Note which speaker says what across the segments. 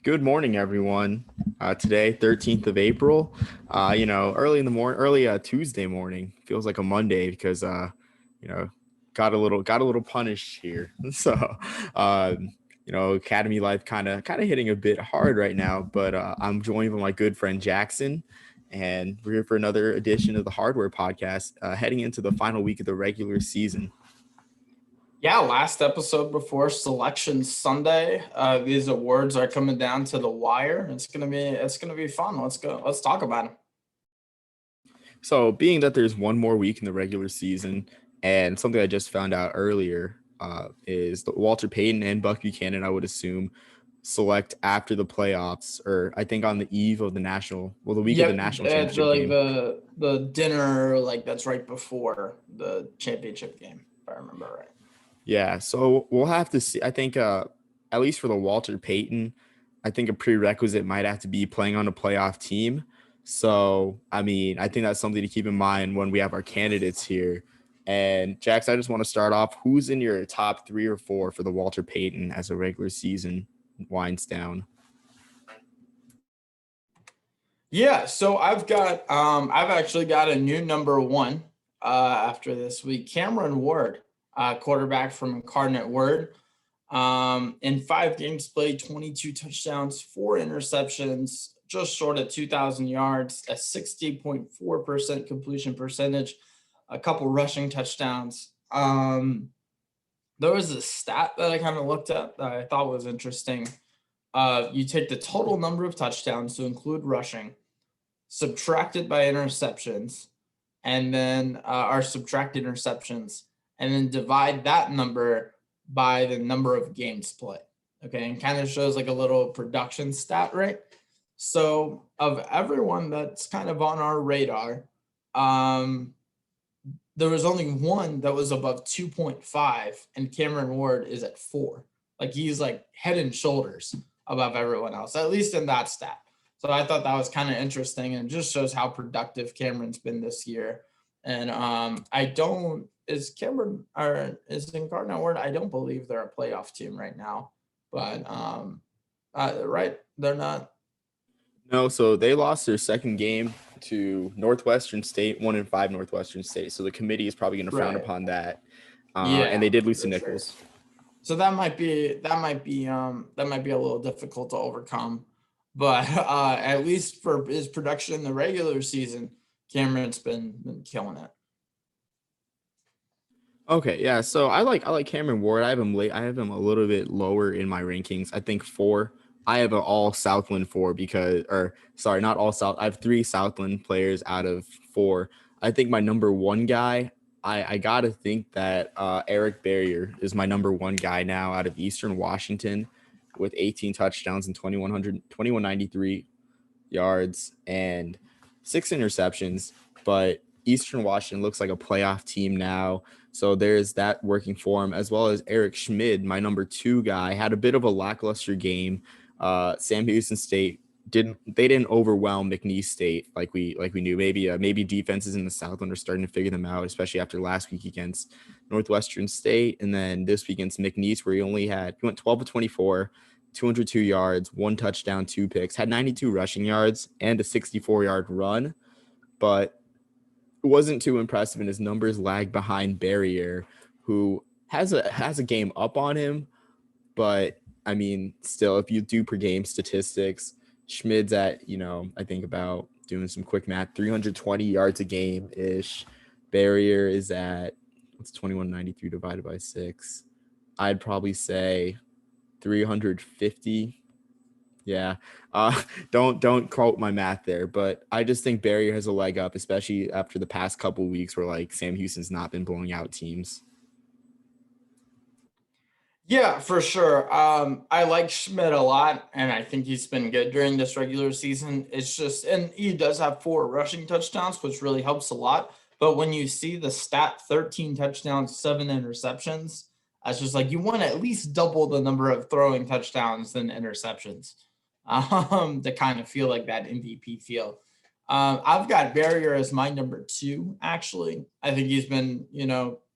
Speaker 1: Good morning, everyone. Today, 13th of April, early in the morning, early Tuesday morning. Feels like a Monday because you know, got a little punished here. So, uh, academy life kind of hitting a bit hard right now, but I'm joined by my good friend Jackson, and we're here for another edition of the Hardware Podcast, heading into the final week of the regular season.
Speaker 2: Yeah, last episode before Selection Sunday. These awards are coming down to the wire. It's gonna be fun. Let's go. Let's talk about them.
Speaker 1: So, being that there's one more week in the regular season, and something I just found out earlier is that Walter Payton and Buck Buchanan, I would assume, select after the playoffs, or I think on the eve of the week of the
Speaker 2: Yep,
Speaker 1: national
Speaker 2: it's
Speaker 1: championship
Speaker 2: like
Speaker 1: game.
Speaker 2: the dinner that's right before the championship game, if I remember right.
Speaker 1: Yeah, so we'll have to see. I think, at least for the Walter Payton, I think a prerequisite might have to be playing on a playoff team. So, I mean, I think that's something to keep in mind when we have our candidates here. And Jax, I just want to start off. Who's in your top three or four for the Walter Payton as a regular season winds down?
Speaker 2: Yeah, so I've actually got a new number one after this week. Cameron Ward, quarterback from Incarnate Word. In 5 games played, 22 touchdowns, 4 interceptions, just short of 2,000 yards, a 60.4% completion percentage, a couple rushing touchdowns. There was a stat that I kind of looked at that I thought was interesting. You take the total number of touchdowns to include rushing, subtracted by interceptions, and then subtract interceptions, and then divide that number by the number of games played. Okay, and kind of shows like a little production stat, right? So of everyone that's kind of on our radar, um, there was only one that was above 2.5, and Cameron Ward is at 4. Like he's like head and shoulders above everyone else, at least in that stat. So I thought that was kind of interesting, and it just shows how productive Cameron's been this year. And I don't is Cameron or is Incarnate Word? I don't believe they're a playoff team right now, but right, they're not.
Speaker 1: No, so they lost their second game to Northwestern State, 1-5 Northwestern State. So the committee is probably going to frown
Speaker 2: Right.
Speaker 1: upon that. And
Speaker 2: Yeah,
Speaker 1: they did lose to
Speaker 2: for sure.
Speaker 1: Nichols.
Speaker 2: So that might be a little difficult to overcome. But at least for his production in the regular season, Cameron's been killing it.
Speaker 1: Okay, yeah. So I like Cameron Ward. I have him late. I have him a little bit lower in my rankings. I think 4. I have an all Southland 4 because, or sorry, not all South. I have 3 Southland players out of 4. I think my number one guy. I gotta think that Eric Barrier is my number one guy now out of Eastern Washington, with 18 touchdowns and 2193 yards and 6 interceptions. But Eastern Washington looks like a playoff team now. So there's that working for him, as well as Eric Schmid, my number 2 guy, had a bit of a lackluster game. Sam Houston State didn't overwhelm McNeese State like we knew. Maybe defenses in the Southland are starting to figure them out, especially after last week against Northwestern State, and then this week against McNeese, where he went 12 to 24, 202 yards, 1 touchdown, 2 picks, had 92 rushing yards and a 64-yard run, but it wasn't too impressive, and his numbers lag behind Barrier, who has a game up on him. But I mean, still, if you do per game statistics, Schmid's at, I think about doing some quick math, 320 yards a game ish. Barrier is at, what's 2193 divided by 6? I'd probably say 350. Yeah. Don't quote my math there, but I just think Barrier has a leg up, especially after the past couple of weeks where like Sam Houston's not been blowing out teams.
Speaker 2: Yeah, for sure. I like Schmidt a lot, and I think he's been good during this regular season. It's just, and he does have 4 rushing touchdowns, which really helps a lot. But when you see the stat 13 touchdowns, 7 interceptions, it's just like you want to at least double the number of throwing touchdowns than interceptions to kind of feel like that MVP feel. I've got Barrier as my number 2, actually. I think he's been,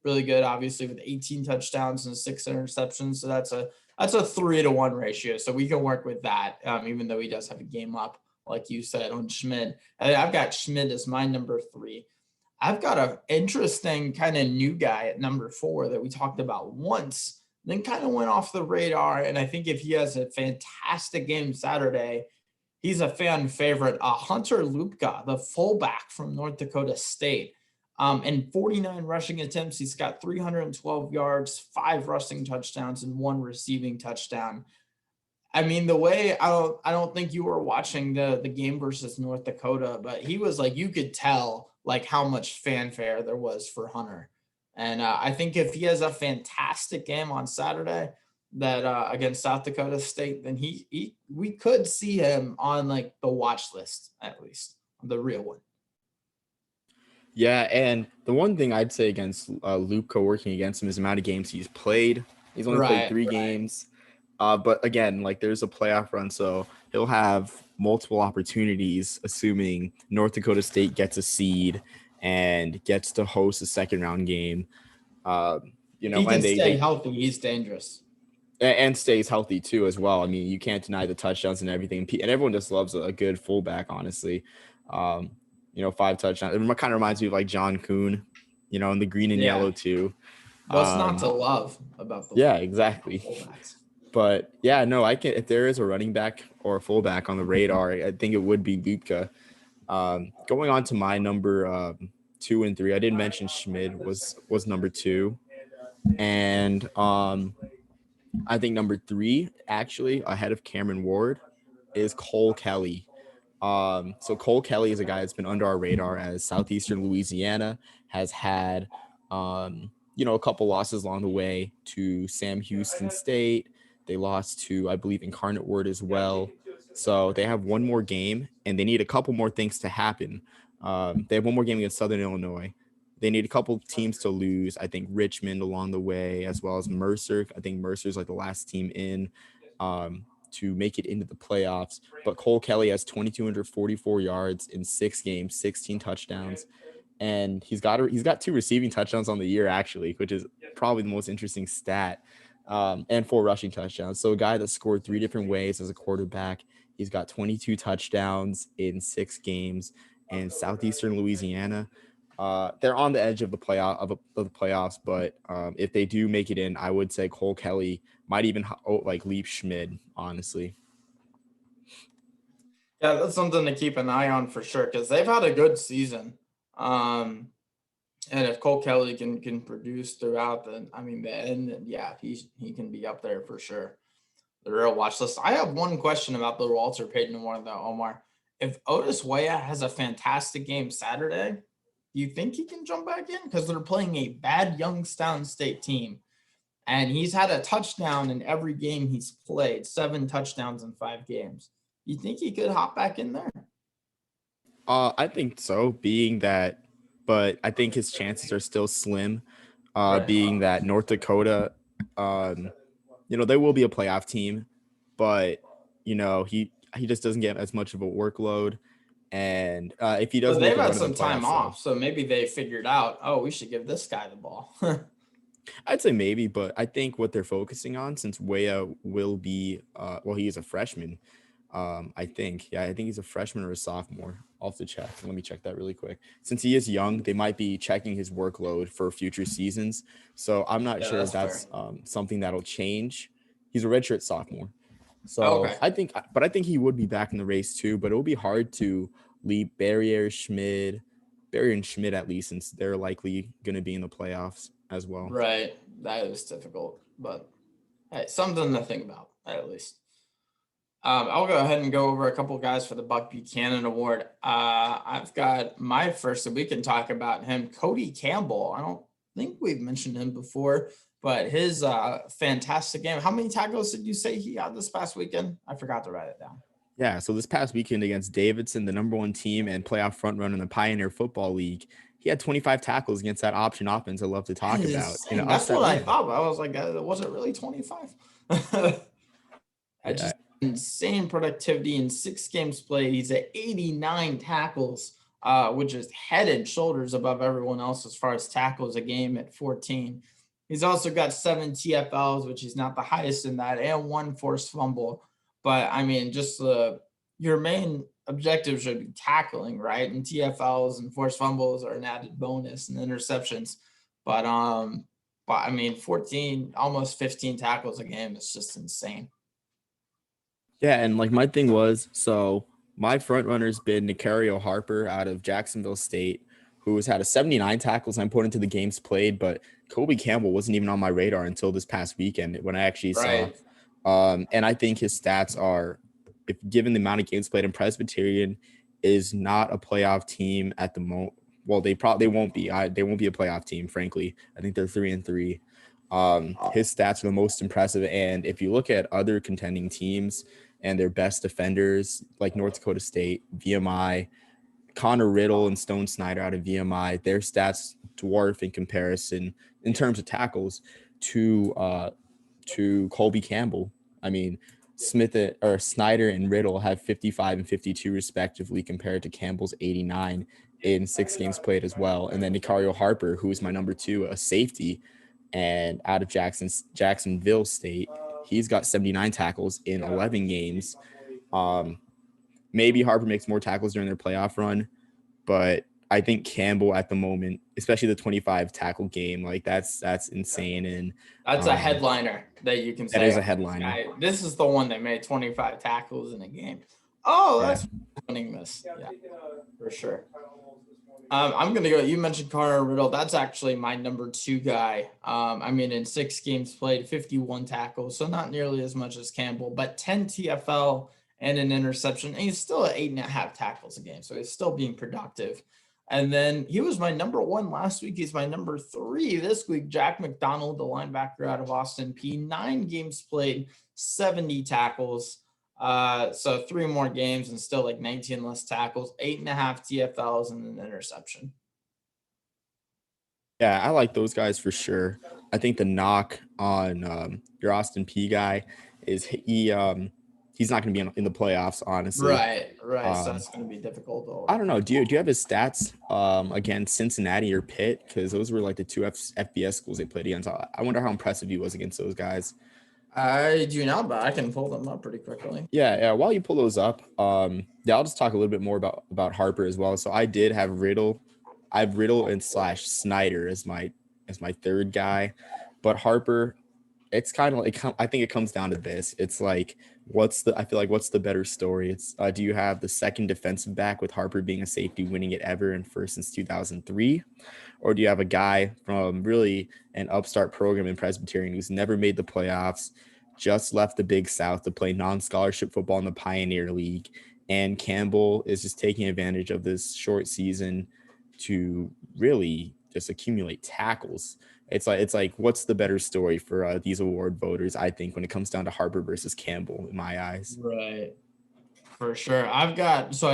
Speaker 2: really good, obviously, with 18 touchdowns and 6 interceptions. So that's a That's a 3-to-1 ratio, so we can work with that. Even though he does have a game up, like you said, on Schmid. I've got Schmid as my number 3. I've got an interesting kind of new guy at number 4 that we talked about once, then kind of went off the radar. And I think if he has a fantastic game Saturday, he's a fan favorite. Hunter Lupka, the fullback from North Dakota State. In 49 rushing attempts, he's got 312 yards, 5 rushing touchdowns, and 1 receiving touchdown. I mean, the way I don't think you were watching the game versus North Dakota, but he was like, you could tell like how much fanfare there was for Hunter. And I think if he has a fantastic game on Saturday that against South Dakota State, then we could see him on like the watch list, at least the real one.
Speaker 1: Yeah, and the one thing I'd say against Luke working against him is the amount of games he's played. He's only played 3 games. But again, like there's a playoff run, so he'll have multiple opportunities, assuming North Dakota State gets a seed and gets to host a second round game.
Speaker 2: He can stay healthy. He's dangerous.
Speaker 1: And stays healthy too as well. I mean, you can't deny the touchdowns and everything. And everyone just loves a good fullback, honestly. 5 touchdowns. It kind of reminds me of like John Kuhn, in the green and yellow too.
Speaker 2: What's not to love about the
Speaker 1: exactly. Fullbacks. But yeah, no, if there is a running back or a fullback on the radar, I think it would be Lupka. Going on to my number 2 and 3, I did mention Schmid was number 2. And I think number 3, actually, ahead of Cameron Ward, is Cole Kelly. So Cole Kelly is a guy that's been under our radar, as Southeastern Louisiana has had, a couple losses along the way to Sam Houston State. They lost to, I believe, Incarnate Word as well. So they have one more game, and they need a couple more things to happen. They have one more game against Southern Illinois. They need a couple teams to lose. I think Richmond along the way, as well as Mercer. I think Mercer's like the last team in to make it into the playoffs. But Cole Kelly has 2,244 yards in 6 games, 16 touchdowns. And he's got 2 receiving touchdowns on the year, actually, which is probably the most interesting stat. And 4 rushing touchdowns. So a guy that scored 3 different ways as a quarterback. He's got 22 touchdowns in 6 games. And Southeastern Louisiana, they're on the edge of the playoffs. But if they do make it in, I would say Cole Kelly might even leap Schmid, honestly.
Speaker 2: Yeah, that's something to keep an eye on for sure, because they've had a good season. And if Cole Kelly can produce throughout the end, yeah, he can be up there for sure. The real watch list. I have one question about the Walter Payton Award though, Omar. If Otis Weah has a fantastic game Saturday, do you think he can jump back in? Because they're playing a bad Youngstown State team, and he's had a touchdown in every game he's played, 7 touchdowns in 5 games. You think he could hop back in there?
Speaker 1: I think so, but I think his chances are still slim, being that North Dakota, they will be a playoff team, but, he just doesn't get as much of a workload. And if he doesn't,
Speaker 2: they've had some time off, so maybe they figured out, we should give this guy the ball.
Speaker 1: I'd say maybe, but I think what they're focusing on, since Weah will be, he is a freshman. I think he's a freshman or a sophomore. I'll have to check. Let me check that really quick. Since he is young, they might be checking his workload for future seasons. So I'm not sure if that's something that'll change. He's a redshirt sophomore. So I think he would be back in the race too, but it will be hard to leave Barry and Schmid at least, since they're likely going to be in the playoffs as well.
Speaker 2: Right. That is difficult, but hey, something to think about at least. I'll go ahead and go over a couple guys for the Buck Buchanan Award. I've got my first, and we can talk about him, Cody Campbell. I don't think we've mentioned him before, but his fantastic game. How many tackles did you say he had this past weekend? I forgot to write it down.
Speaker 1: Yeah, so this past weekend against Davidson, the number 1 team and playoff front runner in the Pioneer Football League, he had 25 tackles against that option offense I love to talk about.
Speaker 2: That's what I thought. I was like, was it really 25? Insane productivity in 6 games played. He's at 89 tackles, which is head and shoulders above everyone else as far as tackles a game at 14. He's also got 7 TFLs, which is not the highest in that, and 1 forced fumble. But I mean, just your main objective should be tackling, right? And TFLs and forced fumbles are an added bonus, and interceptions. But I mean, 14, almost 15 tackles a game is just insane.
Speaker 1: Yeah, and like my thing was, so my front runner's been Nicario Harper out of Jacksonville State, who has had a 79 tackles I'm put into the games played, but Kobe Campbell wasn't even on my radar until this past weekend when I actually saw.
Speaker 2: Right.
Speaker 1: And I think his stats are, if given the amount of games played, in Presbyterian is not a playoff team at the moment. Well, they won't be. They won't be a playoff team, frankly. I think they're 3-3. His stats are the most impressive, and if you look at other contending teams and their best defenders, like North Dakota State, VMI, Connor Riddle and Stone Snyder out of VMI, their stats dwarf in comparison in terms of tackles to Colby Campbell. I mean, Snyder and Riddle have 55 and 52 respectively compared to Campbell's 89 in 6 games played as well. And then Nicario Harper, who is my number 2, a safety, and out of Jacksonville State, he's got 79 tackles in 11 games. Maybe Harper makes more tackles during their playoff run, but I think Campbell at the moment, especially the 25 tackle game, like that's insane. And
Speaker 2: That's a headliner that you can say.
Speaker 1: that is a headliner.
Speaker 2: This is the one that made 25 tackles in a game. Oh, that's winning this. Yeah, for sure. I'm gonna go. You mentioned Connor Riddle. That's actually my number 2 guy. I mean, in 6 games played, 51 tackles, so not nearly as much as Campbell, but 10 TFL and an interception. And he's still at 8.5 tackles a game, so he's still being productive. And then he was my number 1 last week. He's my number 3 this week. Jack McDonald, the linebacker out of Austin P. 9 games played, 70 tackles. So 3 more games and still like 19 less tackles, 8.5 TFLs and an interception.
Speaker 1: Yeah, I like those guys for sure. I think the knock on your Austin P guy is he's not going to be in the playoffs, honestly.
Speaker 2: Right. So that's going to be difficult. Though.
Speaker 1: I don't know. Do you have his stats against Cincinnati or Pitt? Because those were like the 2 FBS schools they played against. I wonder how impressive he was against those guys.
Speaker 2: I do not, but I can pull them up pretty quickly.
Speaker 1: Yeah. While you pull those up, I'll just talk a little bit more about Harper as well. So I did have Riddle. I have Riddle and / Snyder as my 3rd guy, but Harper, it's kind of like, I think it comes down to this. It's like, what's the better story? It's do you have the second defensive back with Harper being a safety winning it ever and first since 2003, or do you have a guy from really an upstart program in Presbyterian who's never made the playoffs, just left the Big South to play non-scholarship football in the Pioneer League, and Campbell is just taking advantage of this short season to really just accumulate tackles? It's like what's the better story for these award voters? I think when it comes down to Harper versus Campbell, in my eyes.
Speaker 2: Right, for sure. I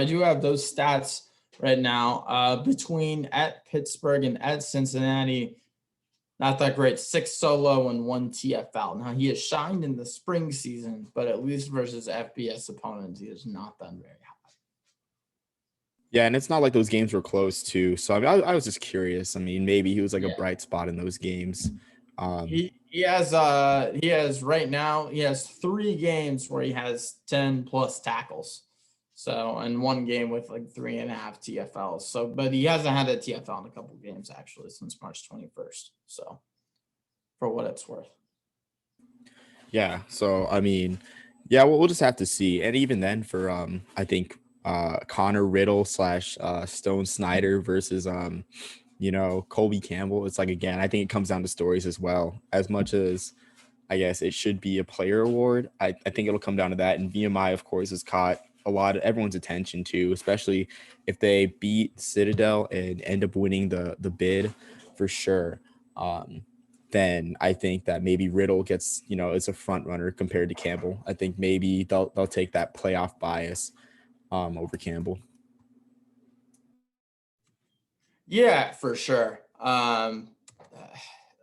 Speaker 2: do have those stats right now. Between at Pittsburgh and at Cincinnati, not that great. 6 solo and 1 TFL. Now he has shined in the spring season, but at least versus FBS opponents, he has not done very high.
Speaker 1: Yeah, and it's not like those games were close too. So I mean, I was just curious. I mean, maybe he was like a bright spot in those games.
Speaker 2: He has right now, he has 3 games where he has 10 plus tackles. So, and 1 game with like 3.5 TFLs. So, but he hasn't had a TFL in a couple games actually since March 21st. So, for what it's worth.
Speaker 1: Yeah. So, I mean, yeah, we'll just have to see. And even then, for I think Connor Riddle / Stone Snyder versus Colby Campbell, it's like, again, I think it comes down to stories as well. As much as I guess it should be a player award, I think it'll come down to that. And VMI, of course, has caught a lot of everyone's attention too, especially if they beat Citadel and end up winning the bid for sure. Then I think that maybe Riddle gets, is a front runner compared to Campbell. I think maybe they'll take that playoff bias over Campbell.
Speaker 2: Yeah, for sure.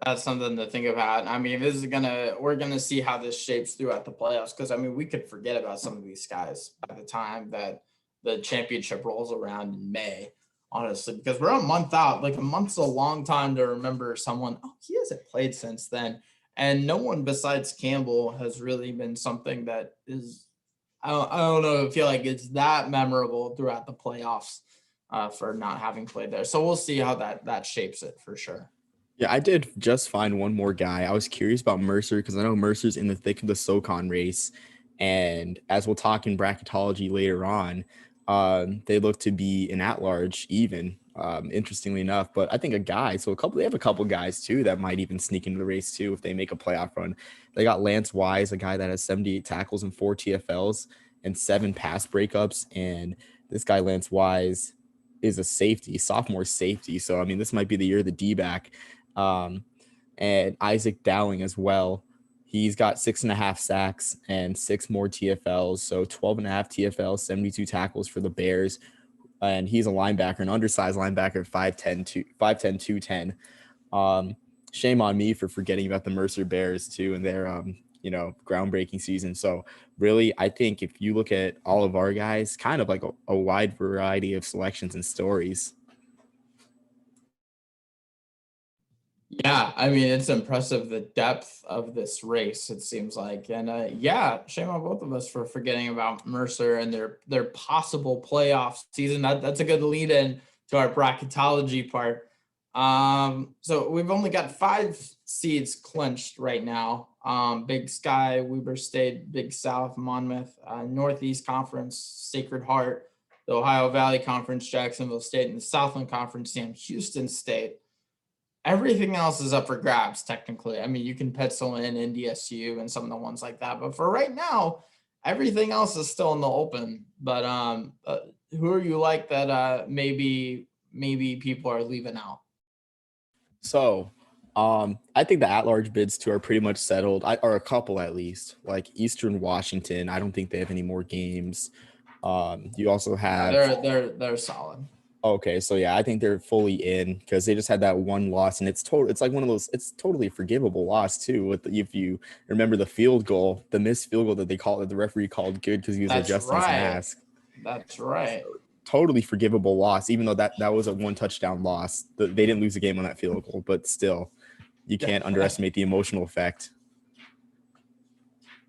Speaker 2: That's something to think about. I mean, we're gonna see how this shapes throughout the playoffs, because I mean, we could forget about some of these guys by the time that the championship rolls around in May. honestly, because we're a month out. Like a month's a long time to remember someone. Oh, he hasn't played since then, and no one besides Campbell has really been something that is. I don't know. I feel like it's that memorable throughout the playoffs for not having played there. So we'll see how that shapes it for sure.
Speaker 1: Yeah, I did just find one more guy. I was curious about Mercer because I know Mercer's in the thick of the SoCon race. And as we'll talk in bracketology later on, they look to be an at-large even, interestingly enough. But I think they have a couple guys too that might even sneak into the race too if they make a playoff run. They got Lance Wise, a guy that has 78 tackles and 4 TFLs and 7 pass breakups. And this guy, Lance Wise, is a safety, sophomore safety. So, I mean, this might be the year of the D-back. And Isaac Dowling as well. He's got 6.5 sacks and 6 more TFLs. So 12.5 TFLs, 72 tackles for the Bears. And he's a linebacker, an undersized linebacker, 5'10", 210. Shame on me for forgetting about the Mercer Bears too and their groundbreaking season. So really, I think if you look at all of our guys, kind of like a wide variety of selections and stories.
Speaker 2: Yeah, I mean, it's impressive the depth of this race, it seems like. And yeah, shame on both of us for forgetting about Mercer and their possible playoff season. That's a good lead in to our bracketology part. So we've only got 5 seeds clinched right now. Big Sky, Weber State, Big South, Monmouth, Northeast Conference, Sacred Heart, the Ohio Valley Conference, Jacksonville State, and the Southland Conference, Sam Houston State. Everything else is up for grabs, technically. I mean, you can pencil in NDSU and some of the ones like that, but for right now, everything else is still in the open. But who are you like that maybe people are leaving out?
Speaker 1: So, I think the at-large bids too are pretty much settled, or a couple at least. Like Eastern Washington, I don't think they have any more games. You also have
Speaker 2: They're solid.
Speaker 1: Okay, so yeah, I think they're fully in because they just had that one loss, and it's like one of those. It's totally forgivable loss too. If you remember the missed field goal that the referee called good because he was
Speaker 2: That's
Speaker 1: adjusting his
Speaker 2: right.
Speaker 1: mask.
Speaker 2: That's right.
Speaker 1: Totally forgivable loss, even though that was a 1 touchdown loss. They didn't lose the game on that field goal, but still, you can't underestimate the emotional effect.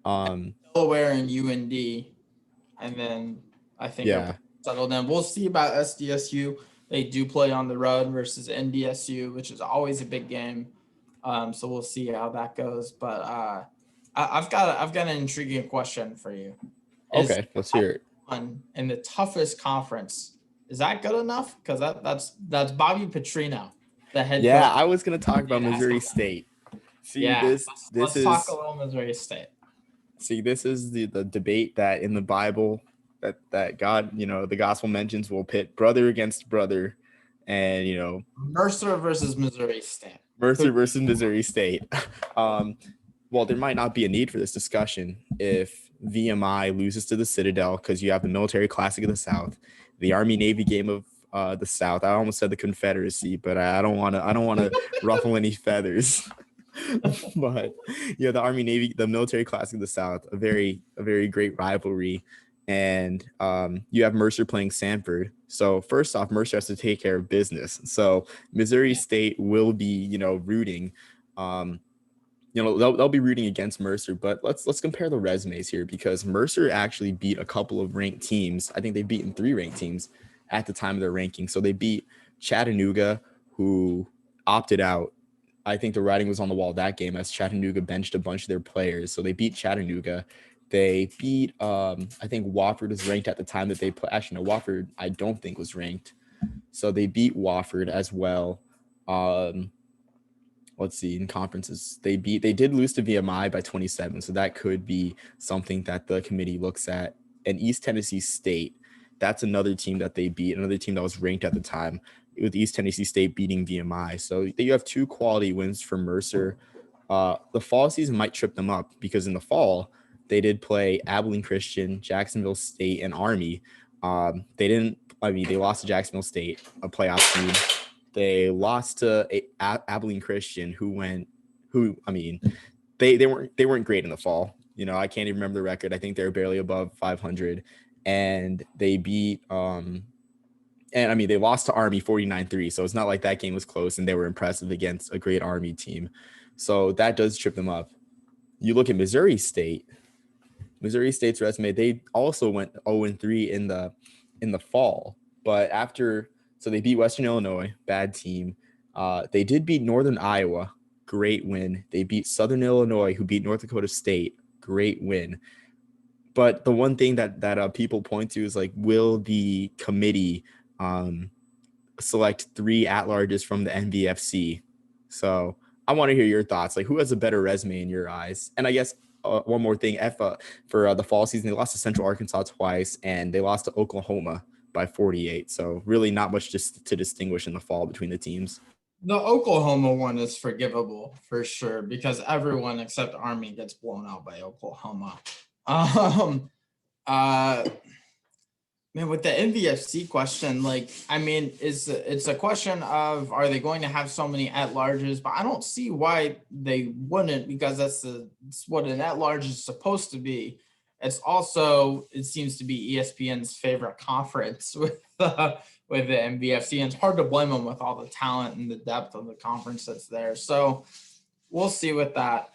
Speaker 2: Delaware and UND, and then I think
Speaker 1: Yeah.
Speaker 2: settled in. We'll see about SDSU. They do play on the road versus NDSU, which is always a big game. So we'll see how that goes. But I've got an intriguing question for you.
Speaker 1: Okay, let's hear it.
Speaker 2: In the toughest conference, is that good enough? Because that's Bobby Petrino, the head coach.
Speaker 1: Yeah, I was gonna talk about Missouri State. See,
Speaker 2: Yeah, let's
Speaker 1: is
Speaker 2: talk a little Missouri State.
Speaker 1: See, this is the debate that in the Bible that God, the gospel mentions will pit brother against brother, and
Speaker 2: Mercer versus Missouri State.
Speaker 1: Mercer versus Missouri State. Well, there might not be a need for this discussion if VMI loses to the Citadel because you have the Military Classic of the South, the Army Navy game of the South. I almost said the Confederacy, but I don't want to ruffle any feathers. But the Army Navy, the Military Classic of the South, a very great rivalry. And you have Mercer playing Sanford. So first off, Mercer has to take care of business. So Missouri State will be, rooting. They'll be rooting against Mercer, but let's compare the resumes here because Mercer actually beat a couple of ranked teams. I think they've beaten 3 ranked teams at the time of their ranking. So they beat Chattanooga, who opted out. I think the writing was on the wall that game as Chattanooga benched a bunch of their players. So they beat Chattanooga. They beat, I think Wofford was ranked at the time that they played. Actually, no, Wofford I don't think was ranked. So they beat Wofford as well. Let's see, in conferences, they did lose to VMI by 27. So that could be something that the committee looks at. And East Tennessee State, that's another team that they beat, another team that was ranked at the time, with East Tennessee State beating VMI. So you have 2 quality wins for Mercer. The fall season might trip them up because in the fall, they did play Abilene Christian, Jacksonville State, and Army. They lost to Jacksonville State, a playoff team. They lost to Abilene Christian, they weren't great in the fall. I can't even remember the record. I think they were barely above 500, and they beat And I mean, they lost to Army 49-3. So it's not like that game was close and they were impressive against a great Army team. So that does trip them up. You look at Missouri State. Missouri State's resume, they also went 0-3 in the fall. But so they beat Western Illinois, bad team. They did beat Northern Iowa, great win. They beat Southern Illinois, who beat North Dakota State, great win. But the one thing that people point to is like, will the committee select 3 at-larges from the NVFC? So I want to hear your thoughts. Like, who has a better resume in your eyes? And I guess one more thing, for the fall season, they lost to Central Arkansas twice, and they lost to Oklahoma by 48. So really not much just to distinguish in the fall between the teams.
Speaker 2: The Oklahoma one is forgivable for sure because everyone except Army gets blown out by Oklahoma. Man, with the NVFC question, like, I mean, it's a question of, are they going to have so many at-larges? But I don't see why they wouldn't, because that's what an at-large is supposed to be. It's also, it seems to be ESPN's favorite conference with the NVFC, and it's hard to blame them with all the talent and the depth of the conference that's there. So we'll see with that.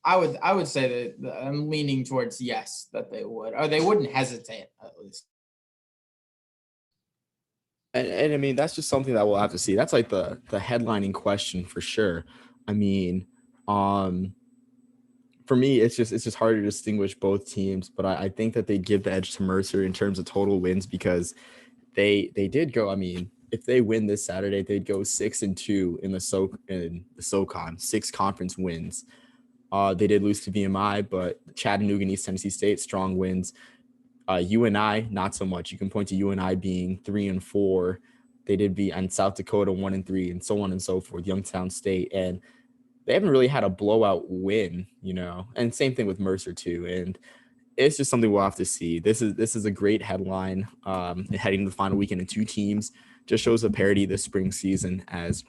Speaker 2: I would say that I'm leaning towards yes, that they would, or they wouldn't hesitate at least.
Speaker 1: And I mean, that's just something that we'll have to see. That's like the headlining question for sure. I mean, for me, it's just hard to distinguish both teams, but I think that they give the edge to Mercer in terms of total wins because they did go. I mean, if they win this Saturday, they'd go 6-2 in the SoCon, 6 conference wins. They did lose to VMI, but Chattanooga and East Tennessee State, strong wins. UNI, not so much. You can point to UNI being 3-4. They did beat on South Dakota 1-3, and so on and so forth. Youngstown State, and they haven't really had a blowout win, And same thing with Mercer too. And it's just something we'll have to see. This is a great headline. Heading to the final weekend, and 2 teams just shows a parity this spring season, as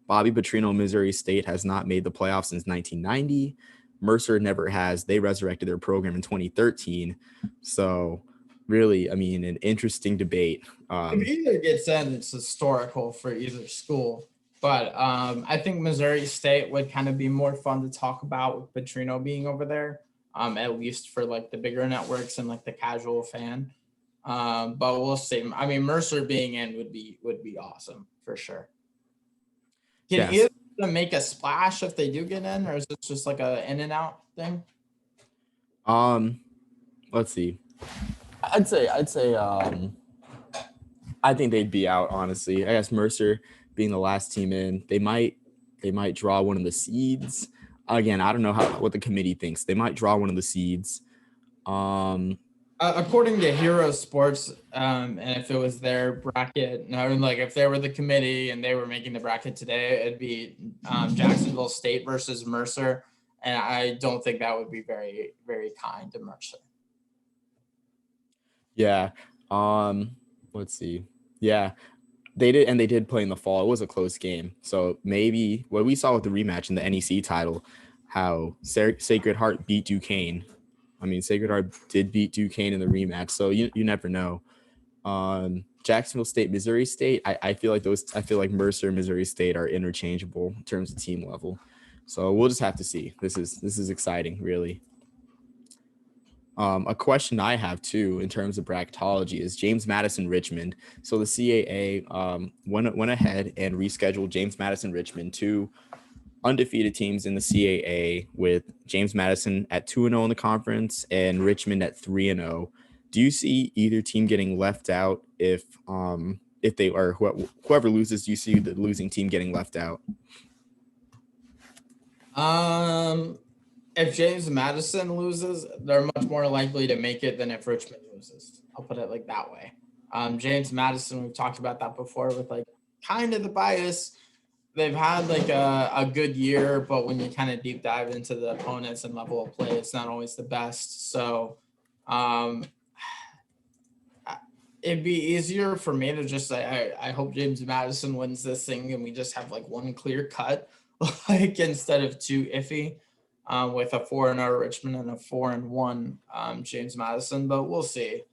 Speaker 1: Bobby Petrino, Missouri State, has not made the playoffs since 1990. Mercer never has. They resurrected their program in 2013. So really, I mean, an interesting debate.
Speaker 2: If either gets in, it's historical for either school. But I think Missouri State would kind of be more fun to talk about with Petrino being over there, at least for like the bigger networks and like the casual fan. But we'll see. I mean, Mercer being in would be awesome for sure. Can either of them make a splash if they do get in, or is it just like a in and out thing?
Speaker 1: Let's see. I'd say I think they'd be out, honestly. I guess Mercer being the last team in, they might draw one of the seeds. Again, I don't know what the committee thinks. They might draw one of the seeds.
Speaker 2: According to Hero Sports, and if it was their bracket, like if they were the committee and they were making the bracket today, it'd be Jacksonville State versus Mercer, and I don't think that would be very, very kind to Mercer.
Speaker 1: Yeah. Let's see. Yeah, they did play in the fall. It was a close game, so maybe what we saw with the rematch in the NEC title, how Sacred Heart beat Duquesne. I mean, Sacred Heart did beat Duquesne in the rematch, so you never know. Jacksonville State, Missouri State, I feel like Mercer and Missouri State are interchangeable in terms of team level. So we'll just have to see. This is exciting, really. A question I have too in terms of bracketology is James Madison Richmond. So the CAA went ahead and rescheduled James Madison Richmond, 2 undefeated teams in the CAA, with James Madison at 2-0 in the conference and Richmond at 3-0. Do you see either team getting left out if they are whoever loses? Do you see the losing team getting left out?
Speaker 2: If James Madison loses, they're much more likely to make it than if Richmond loses. I'll put it like that way. James Madison, we've talked about that before with like kind of the bias. They've had like a good year, but when you kind of deep dive into the opponents and level of play, it's not always the best. So it'd be easier for me to just say, I hope James Madison wins this thing and we just have like one clear cut, like instead of 2 iffy. With a 4-0 Richmond and a 4-1 James Madison, but we'll see.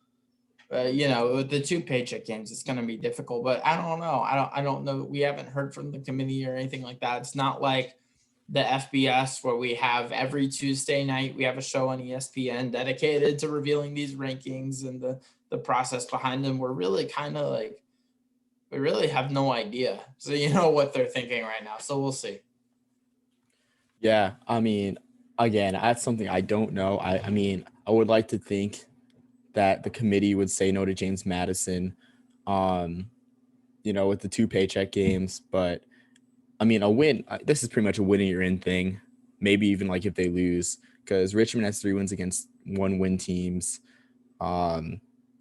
Speaker 2: With the 2 paycheck games, it's going to be difficult. But I don't know. I don't know. We haven't heard from the committee or anything like that. It's not like the FBS where we have every Tuesday night we have a show on ESPN dedicated to revealing these rankings and the process behind them. We're really kind of like we really have no idea. So what they're thinking right now. So we'll see.
Speaker 1: Yeah, I mean, again, that's something I don't know. I mean, I would like to think that the committee would say no to James Madison, with the 2 paycheck games. But I mean, a win. This is pretty much a win you're in thing. Maybe even like if they lose, because Richmond has 3 wins against 1-win teams.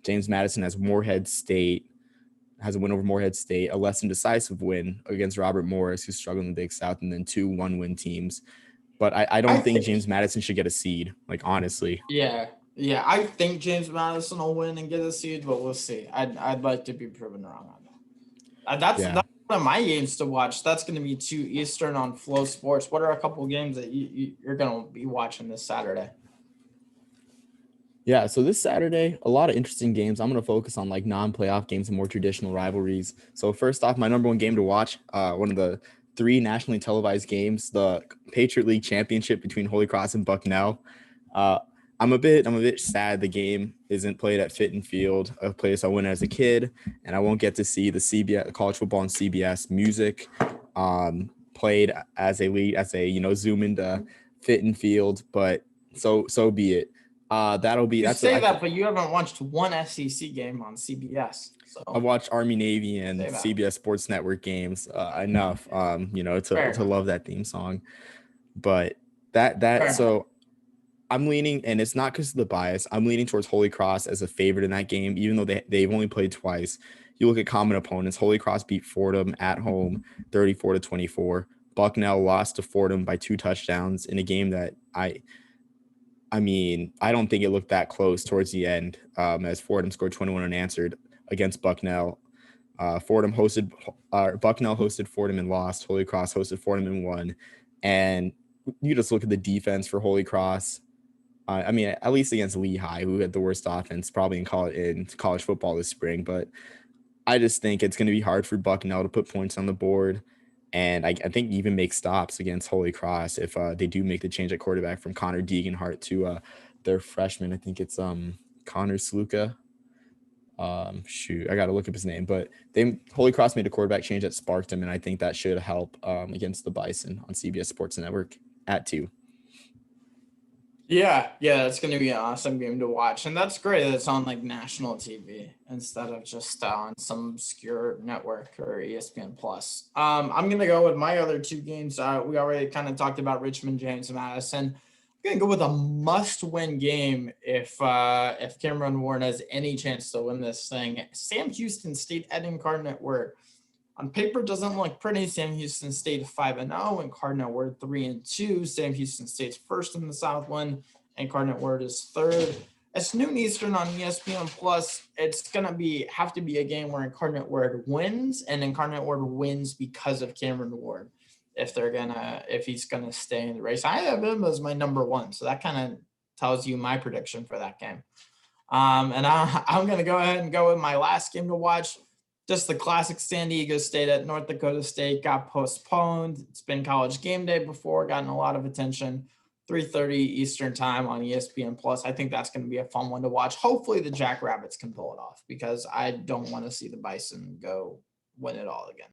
Speaker 1: James Madison has a win over Morehead State, a less than decisive win against Robert Morris, who's struggling in the Big South, and then 2 1-win teams. But I don't think James Madison should get a seed, like, honestly.
Speaker 2: Yeah. I think James Madison will win and get a seed, but we'll see. I'd like to be proven wrong on that. That's one of my games to watch. That's going to be 2 Eastern on Flow Sports. What are a couple of games that you're going to be watching this Saturday?
Speaker 1: Yeah, so this Saturday, a lot of interesting games. I'm going to focus on like non-playoff games and more traditional rivalries. So first off, my number 1 game to watch, one of the 3 nationally televised games, the Patriot League Championship between Holy Cross and Bucknell. I'm a bit sad the game isn't played at Fitton Field, a place I went as a kid, and I won't get to see the CBS college football and CBS music played as a zoom into Fitton Field, but so be it.
Speaker 2: But you haven't watched one SEC game on CBS. So
Speaker 1: I watched Army Navy and CBS Sports Network games enough, to love that theme song. But so I'm leaning, and it's not because of the bias. I'm leaning towards Holy Cross as a favorite in that game, even though they've only played twice. You look at common opponents. Holy Cross beat Fordham at home, 34-24. Bucknell lost to Fordham by 2 touchdowns in a game that I don't think it looked that close towards the end, as Fordham scored 21 unanswered against Bucknell. Bucknell hosted Fordham and lost. Holy Cross hosted Fordham and won. And you just look at the defense for Holy Cross. At least against Lehigh, who had the worst offense probably in college football this spring. But I just think it's going to be hard for Bucknell to put points on the board. And I think even make stops against Holy Cross if they do make the change at quarterback from Connor Deeganhart to their freshman. I think it's Connor Sluka. I got to look up his name. But Holy Cross made a quarterback change that sparked him, and I think that should help against the Bison on CBS Sports Network at 2.
Speaker 2: Yeah, that's going to be an awesome game to watch. And that's great that it's on like national TV instead of just on some obscure network or ESPN Plus. I'm going to go with my other 2 games. We already kind of talked about Richmond, James Madison. I'm going to go with a must-win game if Cameron Ward has any chance to win this thing. Sam Houston State at Incarnate Word. On paper, doesn't look pretty. Sam Houston State 5-0, Incarnate Word 3-2. Sam Houston State's first in the Southland, Incarnate Word is third. It's noon Eastern on ESPN Plus. It's gonna have to be a game where Incarnate Word wins, and Incarnate Word wins because of Cameron Ward. If he's gonna stay in the race, I have him as my number 1, so that kind of tells you my prediction for that game. And I'm gonna go ahead and go with my last game to watch. Just the classic San Diego State at North Dakota State got postponed. It's been College Game Day before, gotten a lot of attention. 3:30 Eastern time on ESPN Plus. I think that's going to be a fun one to watch. Hopefully the Jackrabbits can pull it off, because I don't want to see the Bison go win it all again.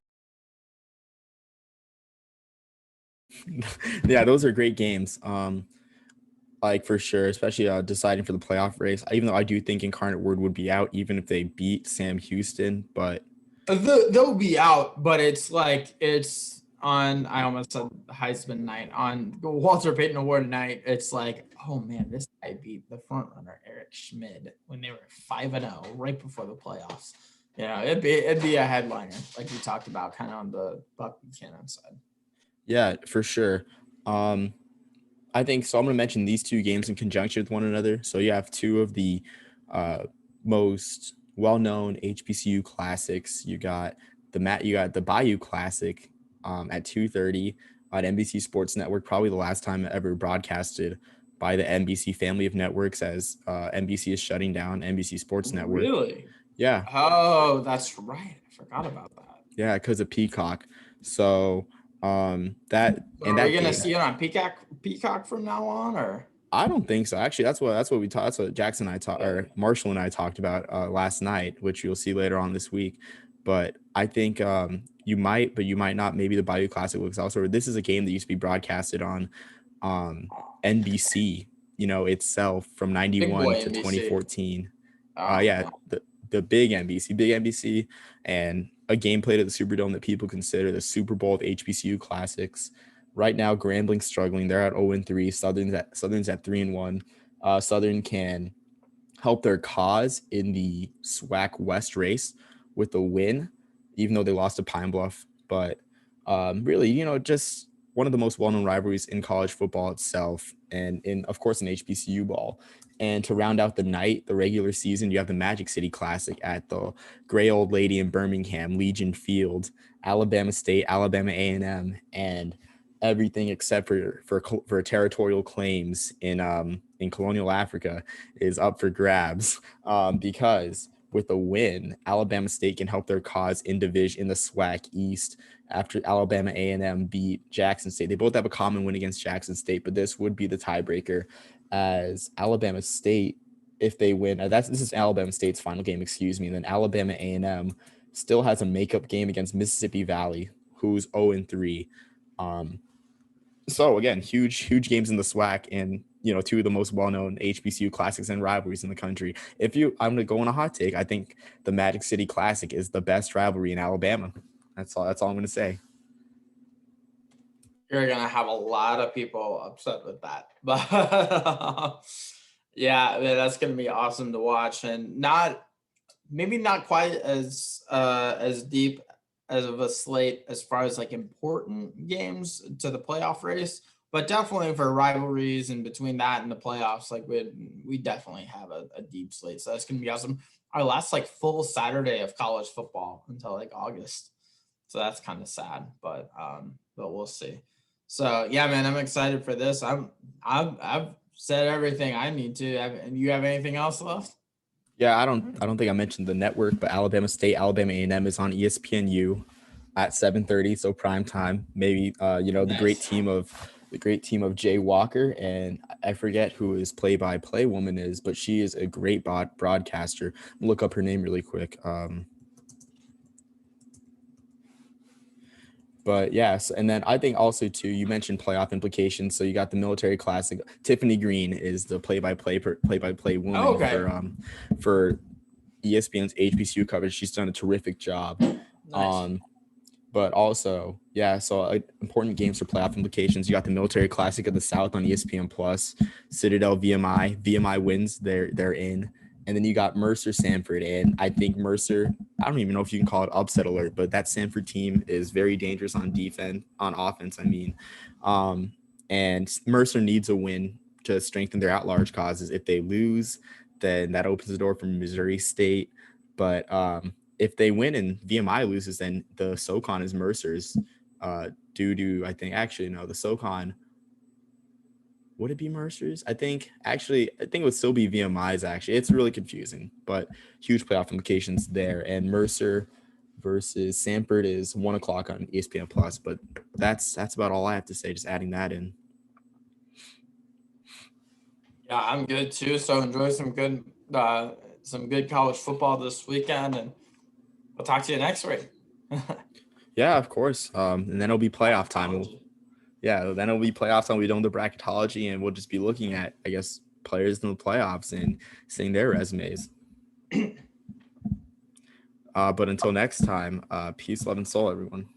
Speaker 1: Yeah, those are great games. For sure, especially deciding for the playoff race. Even though I do think Incarnate Word would be out, even if they beat Sam Houston, but
Speaker 2: they'll be out. But it's on. I almost said Heisman night on Walter Payton Award night. It's like, oh man, this guy beat the front runner Eric Schmid when they were 5-0 right before the playoffs. It'd be a headliner, like we talked about, kind of on the Buck Buchanan side.
Speaker 1: Yeah, for sure. I think so. I'm going to mention these 2 games in conjunction with one another. So you have 2 of the most well-known HBCU classics. You got the Bayou Classic at 2:30 on NBC Sports Network, probably the last time ever broadcasted by the NBC family of networks as NBC is shutting down NBC Sports Network.
Speaker 2: Really?
Speaker 1: Yeah.
Speaker 2: Oh, that's right. I forgot about that.
Speaker 1: Yeah, because of Peacock. So that
Speaker 2: So
Speaker 1: and
Speaker 2: are we
Speaker 1: that
Speaker 2: gonna
Speaker 1: game,
Speaker 2: see it on Peacock from now on, or?
Speaker 1: I don't think so. Actually, that's what we talked. That's what Jackson and I talked, or Marshall and I talked about last night, which you'll see later on this week. But I think you might, but you might not. Maybe the Bayou Classic looks also. This is a game that used to be broadcasted on NBC, itself from
Speaker 2: Big
Speaker 1: 91
Speaker 2: boy
Speaker 1: to
Speaker 2: NBC.
Speaker 1: 2014.
Speaker 2: Okay.
Speaker 1: The big NBC, and a game played at the Superdome that people consider the Super Bowl of HBCU classics. Right now, Grambling's struggling. They're at 0-3. Southern's at 3-1. Southern can help their cause in the SWAC West race with a win, even though they lost to Pine Bluff. But really, just one of the most well-known rivalries in college football itself, and of course in HBCU ball. And to round out the night, the regular season, you have the Magic City Classic at the Gray Old Lady in Birmingham, Legion Field, Alabama State, Alabama A&M, and everything except for territorial claims in colonial Africa is up for grabs, because with a win, Alabama State can help their cause in division in the SWAC East after Alabama A&M beat Jackson State. They both have a common win against Jackson State, but this would be the tiebreaker as Alabama State, if they win, this is Alabama State's final game, and then Alabama A&M still has a makeup game against Mississippi Valley, who's 0-3. So again, huge games in the SWAC, and two of the most well-known HBCU classics and rivalries in the country. I'm gonna go on a hot take. I think the Magic City Classic is the best rivalry in Alabama. That's all I'm gonna say.
Speaker 2: You're gonna have a lot of people upset with that, but yeah, that's gonna be awesome to watch, and maybe not quite as deep as of a slate as far as like important games to the playoff race, but definitely for rivalries and between that and the playoffs, like we definitely have a deep slate. So that's gonna be awesome. Our last like full Saturday of college football until like August, so that's kind of sad, but we'll see. So yeah, man, I'm excited for this. I've said everything I need to. You have anything else left?
Speaker 1: Yeah, I don't think I mentioned the network, but Alabama State, Alabama A&M is on ESPNU at 7:30, so prime time. Maybe
Speaker 2: Nice.
Speaker 1: the great team of Jay Walker, and I forget who his play-by-play woman is, but she is a great broadcaster. Look up her name really quick. But yes, and then I think also too, you mentioned playoff implications. So you got the Military Classic. Tiffany Green is the play-by-play woman for ESPN's HBCU coverage. She's done a terrific job.
Speaker 2: Nice.
Speaker 1: But also, yeah, so important games for playoff implications. You got the Military Classic of the South on ESPN Plus. Citadel VMI wins, they're in. And then you got Mercer Sanford, and I think Mercer, I don't even know if you can call it upset alert, but that Sanford team is very dangerous on offense. And Mercer needs a win to strengthen their at-large causes. If they lose, then that opens the door for Missouri State. But if they win and VMI loses, then the SoCon is Mercer's. The SoCon. Would it be Mercer's? I think it would still be VMI's. Actually, it's really confusing, but huge playoff implications there. And Mercer versus Sanford is 1:00 on ESPN Plus. But that's about all I have to say. Just adding that in.
Speaker 2: Yeah, I'm good too. So enjoy some good college football this weekend, and we'll talk to you next week.
Speaker 1: Yeah, of course. And then it'll be playoff time. Then it'll be playoffs time. We're doing the bracketology, and we'll just be looking at, I guess, players in the playoffs and seeing their resumes. But until next time, peace, love, and soul, everyone.